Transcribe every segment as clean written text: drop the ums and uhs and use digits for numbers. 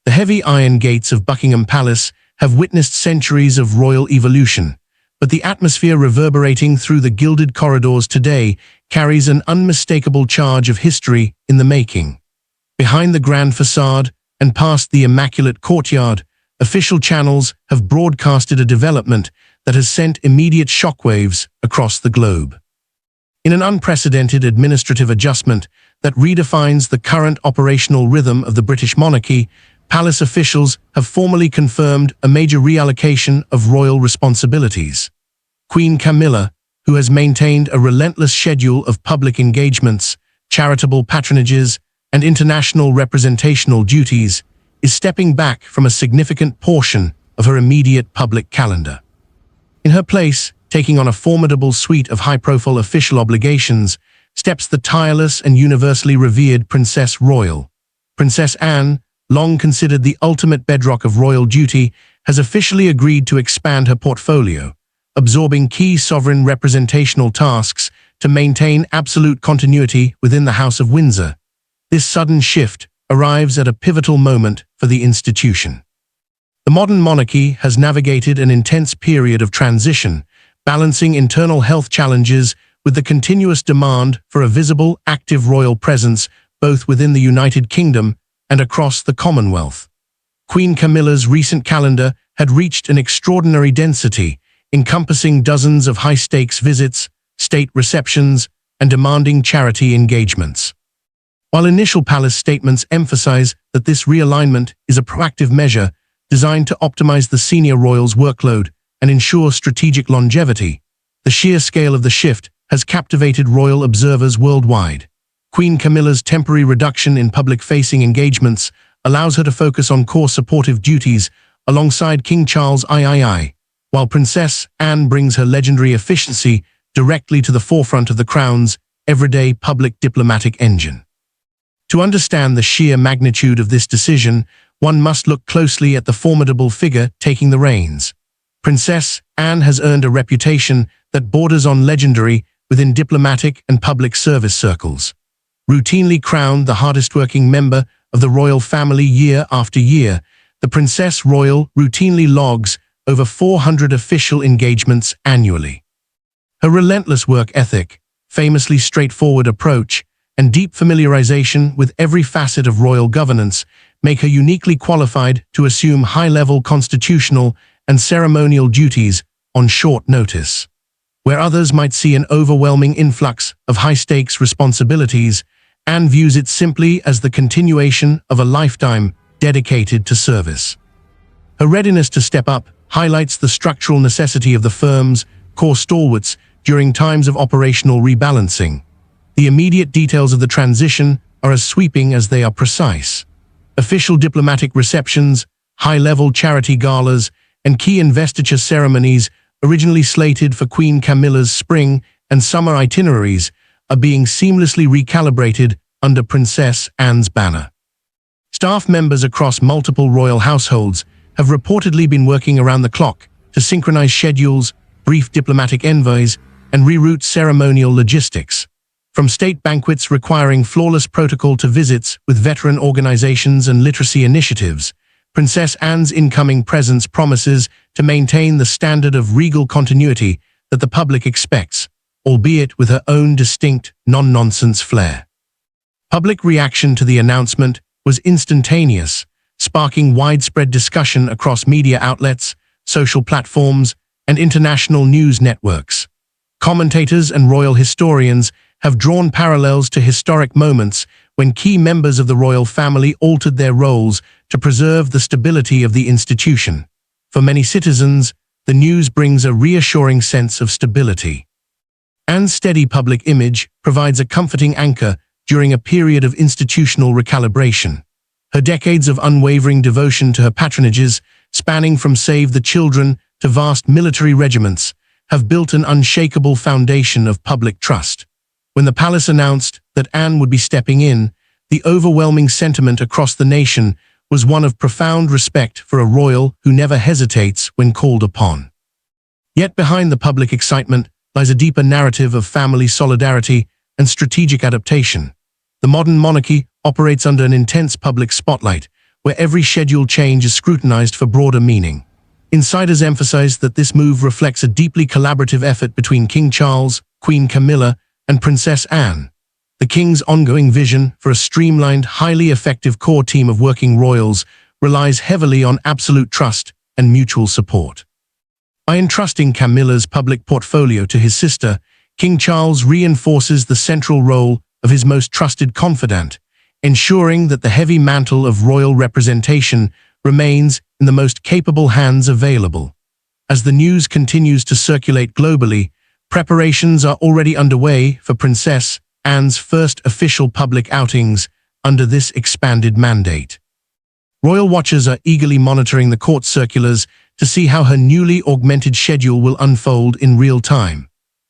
The heavy iron gates of Buckingham Palace have witnessed centuries of royal evolution, but the atmosphere reverberating through the gilded corridors today carries an unmistakable charge of history in the making. Behind the grand facade and past the immaculate courtyard, official channels have broadcasted a development that has sent immediate shockwaves across the globe. In an unprecedented administrative adjustment that redefines the current operational rhythm of the British monarchy, palace officials have formally confirmed a major reallocation of royal responsibilities. Queen Camilla, who has maintained a relentless schedule of public engagements, charitable patronages, and international representational duties, is stepping back from a significant portion of her immediate public calendar. In her place, taking on a formidable suite of high-profile official obligations, steps the tireless and universally revered Princess Royal. Princess Anne, long considered the ultimate bedrock of royal duty, has officially agreed to expand her portfolio, absorbing key sovereign representational tasks to maintain absolute continuity within the House of Windsor. This sudden shift arrives at a pivotal moment for the institution. The modern monarchy has navigated an intense period of transition, balancing internal health challenges with the continuous demand for a visible, active royal presence both within the United Kingdom and across the Commonwealth. Queen Camilla's recent calendar had reached an extraordinary density, encompassing dozens of high-stakes visits, state receptions, and demanding charity engagements. While initial palace statements emphasize that this realignment is a proactive measure designed to optimize the senior royals' workload and ensure strategic longevity, the sheer scale of the shift has captivated royal observers worldwide. Queen Camilla's temporary reduction in public-facing engagements allows her to focus on core supportive duties alongside King Charles III, while Princess Anne brings her legendary efficiency directly to the forefront of the Crown's everyday public diplomatic engine. To understand the sheer magnitude of this decision, one must look closely at the formidable figure taking the reins. Princess Anne has earned a reputation that borders on legendary within diplomatic and public service circles. Routinely crowned the hardest-working member of the royal family year after year, the Princess Royal routinely logs over 400 official engagements annually. Her relentless work ethic, famously straightforward approach, and deep familiarization with every facet of royal governance make her uniquely qualified to assume high-level constitutional and ceremonial duties on short notice. Where others might see an overwhelming influx of high-stakes responsibilities, Anne views it simply as the continuation of a lifetime dedicated to service. Her readiness to step up highlights the structural necessity of the firm's core stalwarts during times of operational rebalancing. The immediate details of the transition are as sweeping as they are precise. Official diplomatic receptions, high-level charity galas, and key investiture ceremonies originally slated for Queen Camilla's spring and summer itineraries are being seamlessly recalibrated under Princess Anne's banner. Staff members across multiple royal households have reportedly been working around the clock to synchronize schedules, brief diplomatic envoys, and reroute ceremonial logistics. From state banquets requiring flawless protocol to visits with veteran organizations and literacy initiatives, Princess Anne's incoming presence promises to maintain the standard of regal continuity that the public expects, albeit with her own distinct, non-nonsense flair. Public reaction to the announcement was instantaneous, sparking widespread discussion across media outlets, social platforms, and international news networks. Commentators and royal historians have drawn parallels to historic moments when key members of the royal family altered their roles to preserve the stability of the institution. For many citizens, the news brings a reassuring sense of stability. Anne's steady public image provides a comforting anchor during a period of institutional recalibration. Her decades of unwavering devotion to her patronages, spanning from Save the Children to vast military regiments, have built an unshakable foundation of public trust. When the palace announced that Anne would be stepping in, the overwhelming sentiment across the nation was one of profound respect for a royal who never hesitates when called upon. Yet behind the public excitement lies a deeper narrative of family solidarity and strategic adaptation. The modern monarchy operates under an intense public spotlight, where every schedule change is scrutinized for broader meaning. Insiders emphasize that this move reflects a deeply collaborative effort between King Charles, Queen Camilla, and Princess Anne. The king's ongoing vision for a streamlined, highly effective core team of working royals relies heavily on absolute trust and mutual support. By entrusting Camilla's public portfolio to his sister, King Charles reinforces the central role of his most trusted confidant, ensuring that the heavy mantle of royal representation remains in the most capable hands available. As the news continues to circulate globally, preparations are already underway for Princess Anne's first official public outings under this expanded mandate. Royal watchers are eagerly monitoring the court circulars to see how her newly augmented schedule will unfold in real time.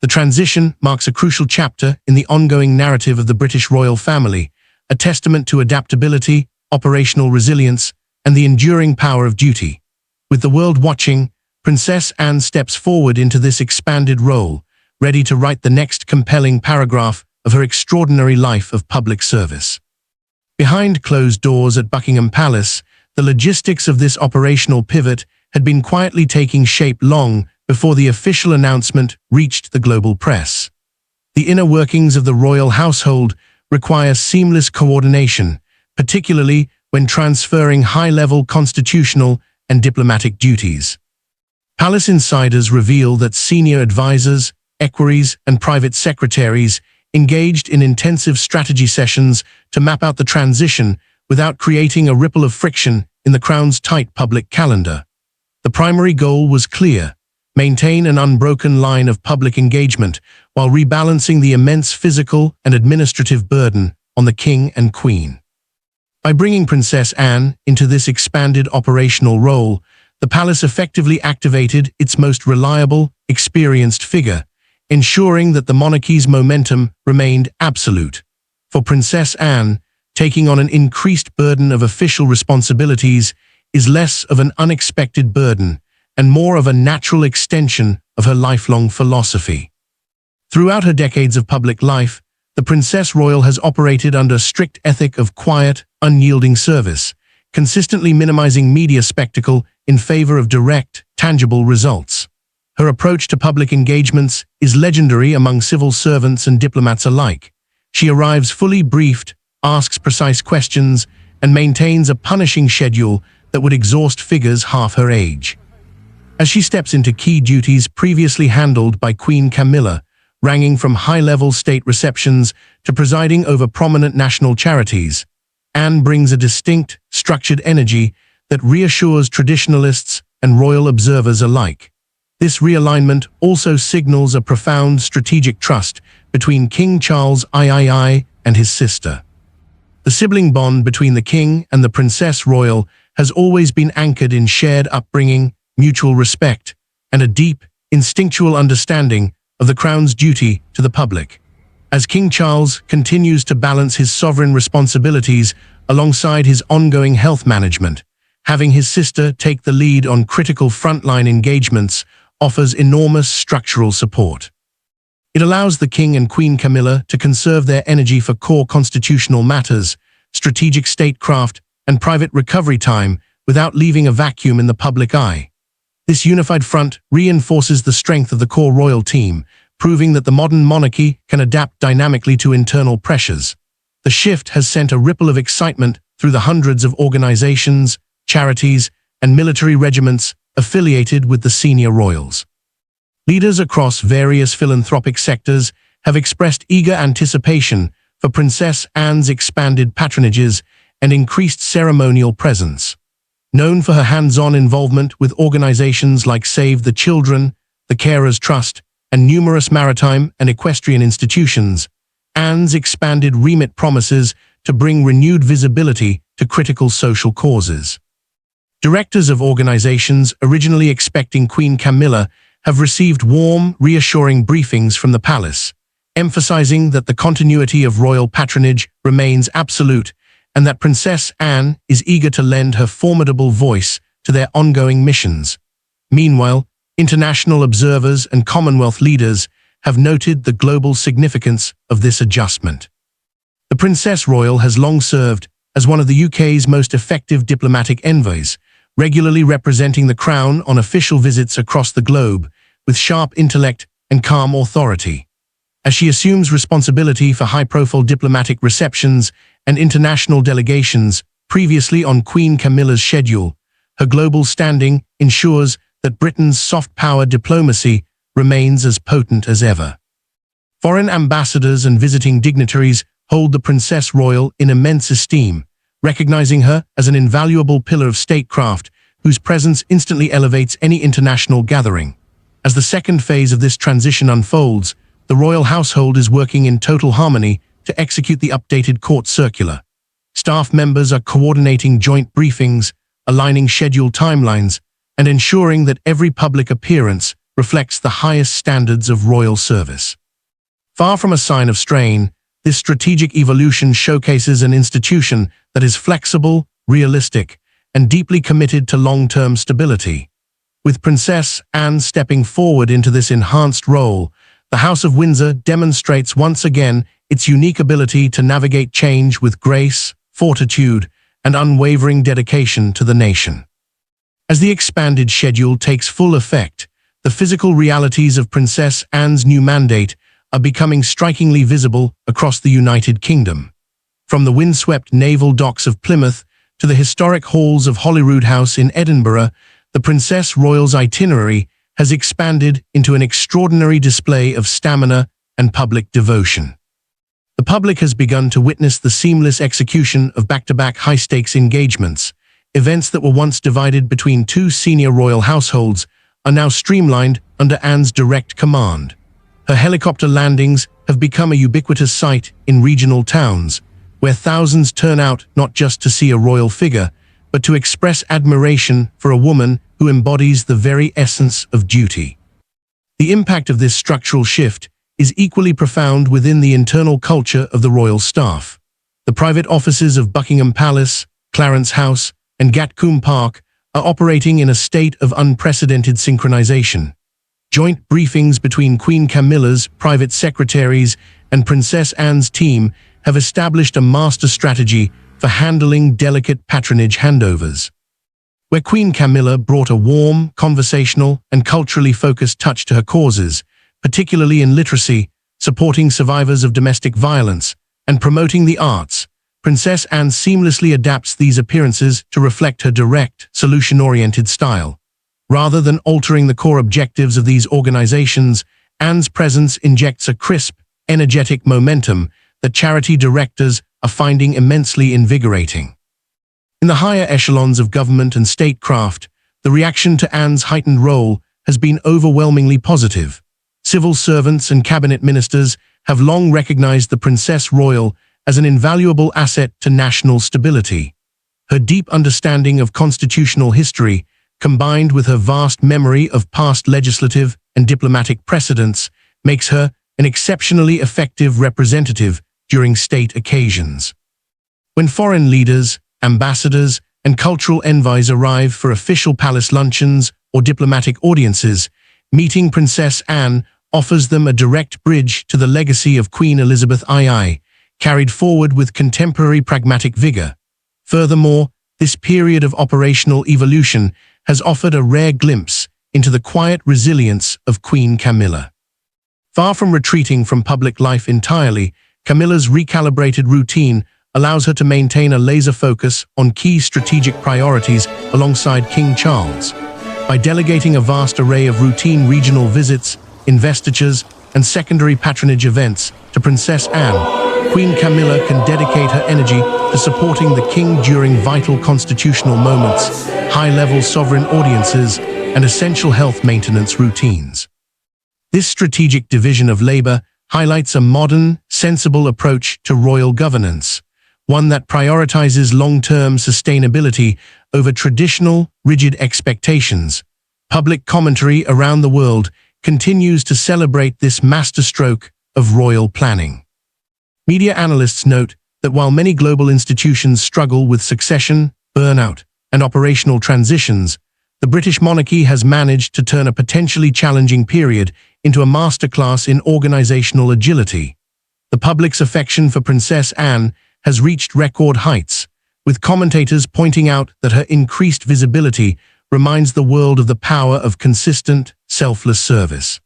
The transition marks a crucial chapter in the ongoing narrative of the British royal family, a testament to adaptability, operational resilience, and the enduring power of duty. With the world watching, Princess Anne steps forward into this expanded role, ready to write the next compelling paragraph of her extraordinary life of public service. Behind closed doors at Buckingham Palace, the logistics of this operational pivot had been quietly taking shape long before the official announcement reached the global press. The inner workings of the royal household require seamless coordination, particularly when transferring high-level constitutional and diplomatic duties. Palace insiders reveal that senior advisors, equerries, and private secretaries engaged in intensive strategy sessions to map out the transition without creating a ripple of friction in the Crown's tight public calendar. The primary goal was clear: maintain an unbroken line of public engagement while rebalancing the immense physical and administrative burden on the King and Queen. By bringing Princess Anne into this expanded operational role, the palace effectively activated its most reliable, experienced figure, ensuring that the monarchy's momentum remained absolute. For Princess Anne, taking on an increased burden of official responsibilities is less of an unexpected burden and more of a natural extension of her lifelong philosophy. Throughout her decades of public life, the Princess Royal has operated under a strict ethic of quiet, unyielding service, consistently minimizing media spectacle in favor of direct, tangible results. Her approach to public engagements is legendary among civil servants and diplomats alike. She arrives fully briefed, asks precise questions, and maintains a punishing schedule that would exhaust figures half her age. As she steps into key duties previously handled by Queen Camilla, ranging from high-level state receptions to presiding over prominent national charities, Anne brings a distinct, structured energy that reassures traditionalists and royal observers alike. This realignment also signals a profound strategic trust between King Charles III and his sister. The sibling bond between the king and the Princess Royal has always been anchored in shared upbringing, mutual respect, and a deep, instinctual understanding of the Crown's duty to the public. As King Charles continues to balance his sovereign responsibilities alongside his ongoing health management, having his sister take the lead on critical frontline engagements offers enormous structural support. It allows the King and Queen Camilla to conserve their energy for core constitutional matters, strategic statecraft, and private recovery time without leaving a vacuum in the public eye. This unified front reinforces the strength of the core royal team, proving that the modern monarchy can adapt dynamically to internal pressures. The shift has sent a ripple of excitement through the hundreds of organizations, charities, and military regiments affiliated with the senior royals. Leaders across various philanthropic sectors have expressed eager anticipation for Princess Anne's expanded patronages and increased ceremonial presence. Known for her hands-on involvement with organizations like Save the Children, the Carers Trust, and numerous maritime and equestrian institutions, Anne's expanded remit promises to bring renewed visibility to critical social causes. Directors of organizations originally expecting Queen Camilla have received warm, reassuring briefings from the palace, emphasizing that the continuity of royal patronage remains absolute and that Princess Anne is eager to lend her formidable voice to their ongoing missions. Meanwhile, international observers and Commonwealth leaders have noted the global significance of this adjustment. The Princess Royal has long served as one of the UK's most effective diplomatic envoys, regularly representing the Crown on official visits across the globe, with sharp intellect and calm authority. As she assumes responsibility for high-profile diplomatic receptions and international delegations previously on Queen Camilla's schedule, her global standing ensures that Britain's soft power diplomacy remains as potent as ever. Foreign ambassadors and visiting dignitaries hold the Princess Royal in immense esteem, recognizing her as an invaluable pillar of statecraft whose presence instantly elevates any international gathering. As the second phase of this transition unfolds, the royal household is working in total harmony to execute the updated court circular. Staff members are coordinating joint briefings, aligning scheduled timelines, and ensuring that every public appearance reflects the highest standards of royal service. Far from a sign of strain, this strategic evolution showcases an institution that is flexible, realistic, and deeply committed to long-term stability. With Princess Anne stepping forward into this enhanced role, the House of Windsor demonstrates once again its unique ability to navigate change with grace, fortitude, and unwavering dedication to the nation. As the expanded schedule takes full effect, the physical realities of Princess Anne's new mandate are becoming strikingly visible across the United Kingdom. From the windswept naval docks of Plymouth to the historic halls of Holyrood House in Edinburgh, the Princess Royal's itinerary has expanded into an extraordinary display of stamina and public devotion. The public has begun to witness the seamless execution of back-to-back high-stakes engagements. Events that were once divided between two senior royal households are now streamlined under Anne's direct command. Her helicopter landings have become a ubiquitous sight in regional towns, where thousands turn out not just to see a royal figure, but to express admiration for a woman who embodies the very essence of duty. The impact of this structural shift is equally profound within the internal culture of the royal staff. The private offices of Buckingham Palace, Clarence House, and Gatcombe Park are operating in a state of unprecedented synchronization. Joint briefings between Queen Camilla's private secretaries and Princess Anne's team have established a master strategy for handling delicate patronage handovers. Where Queen Camilla brought a warm, conversational, and culturally focused touch to her causes, particularly in literacy, supporting survivors of domestic violence, and promoting the arts, Princess Anne seamlessly adapts these appearances to reflect her direct, solution-oriented style. Rather than altering the core objectives of these organizations, Anne's presence injects a crisp, energetic momentum that charity directors are finding immensely invigorating. In the higher echelons of government and statecraft, the reaction to Anne's heightened role has been overwhelmingly positive. Civil servants and cabinet ministers have long recognized the Princess Royal as an invaluable asset to national stability. Her deep understanding of constitutional history, combined with her vast memory of past legislative and diplomatic precedents, makes her an exceptionally effective representative during state occasions. When foreign leaders, ambassadors, and cultural envoys arrive for official palace luncheons or diplomatic audiences, meeting Princess Anne offers them a direct bridge to the legacy of Queen Elizabeth II, carried forward with contemporary pragmatic vigor. Furthermore, this period of operational evolution has offered a rare glimpse into the quiet resilience of Queen Camilla. Far from retreating from public life entirely, Camilla's recalibrated routine allows her to maintain a laser focus on key strategic priorities alongside King Charles. By delegating a vast array of routine regional visits, investitures, and secondary patronage events to Princess Anne, Queen Camilla can dedicate her energy to supporting the king during vital constitutional moments, high-level sovereign audiences, and essential health maintenance routines. This strategic division of labor highlights a modern, sensible approach to royal governance, one that prioritizes long-term sustainability over traditional, rigid expectations. Public commentary around the world continues to celebrate this masterstroke of royal planning. Media analysts note that while many global institutions struggle with succession, burnout, and operational transitions, the British monarchy has managed to turn a potentially challenging period into a masterclass in organizational agility. The public's affection for Princess Anne has reached record heights, with commentators pointing out that her increased visibility reminds the world of the power of consistent, selfless service.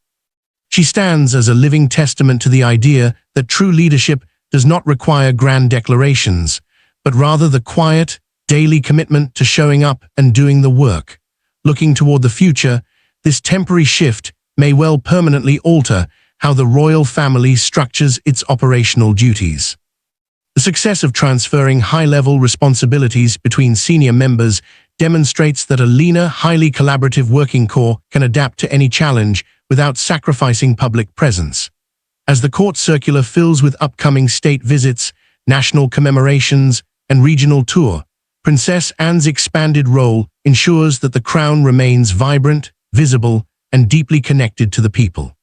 She stands as a living testament to the idea that true leadership does not require grand declarations, but rather the quiet, daily commitment to showing up and doing the work. Looking toward the future, this temporary shift may well permanently alter how the royal family structures its operational duties. The success of transferring high-level responsibilities between senior members demonstrates that a leaner, highly collaborative working corps can adapt to any challenge without sacrificing public presence. As the court circular fills with upcoming state visits, national commemorations, and regional tour, Princess Anne's expanded role ensures that the crown remains vibrant, visible, and deeply connected to the people.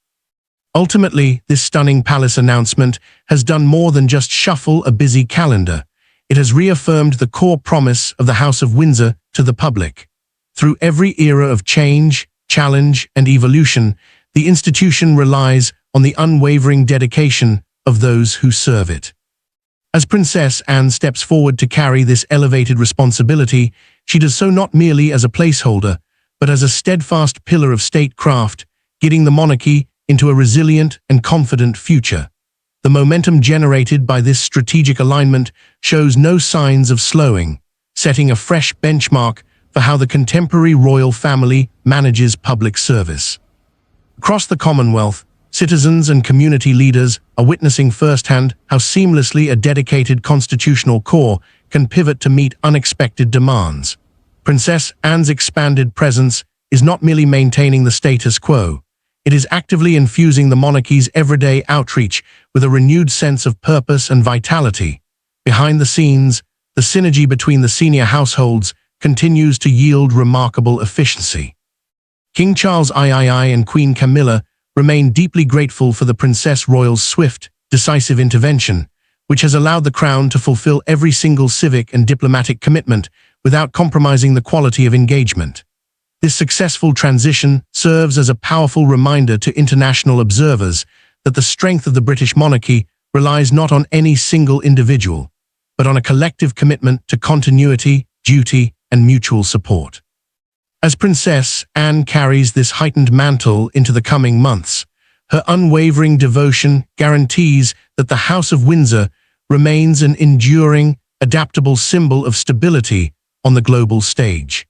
Ultimately, this stunning palace announcement has done more than just shuffle a busy calendar. It has reaffirmed the core promise of the House of Windsor to the public. Through every era of change, challenge, and evolution, the institution relies on the unwavering dedication of those who serve it. As Princess Anne steps forward to carry this elevated responsibility, she does so not merely as a placeholder, but as a steadfast pillar of statecraft, guiding the monarchy into a resilient and confident future. The momentum generated by this strategic alignment shows no signs of slowing, setting a fresh benchmark for how the contemporary royal family manages public service. Across the Commonwealth, citizens and community leaders are witnessing firsthand how seamlessly a dedicated constitutional corps can pivot to meet unexpected demands. Princess Anne's expanded presence is not merely maintaining the status quo. It is actively infusing the monarchy's everyday outreach with a renewed sense of purpose and vitality. Behind the scenes, the synergy between the senior households continues to yield remarkable efficiency. King Charles III and Queen Camilla remain deeply grateful for the Princess Royal's swift, decisive intervention, which has allowed the crown to fulfill every single civic and diplomatic commitment without compromising the quality of engagement. This successful transition serves as a powerful reminder to international observers that the strength of the British monarchy relies not on any single individual, but on a collective commitment to continuity, duty, and mutual support. As Princess Anne carries this heightened mantle into the coming months, her unwavering devotion guarantees that the House of Windsor remains an enduring, adaptable symbol of stability on the global stage.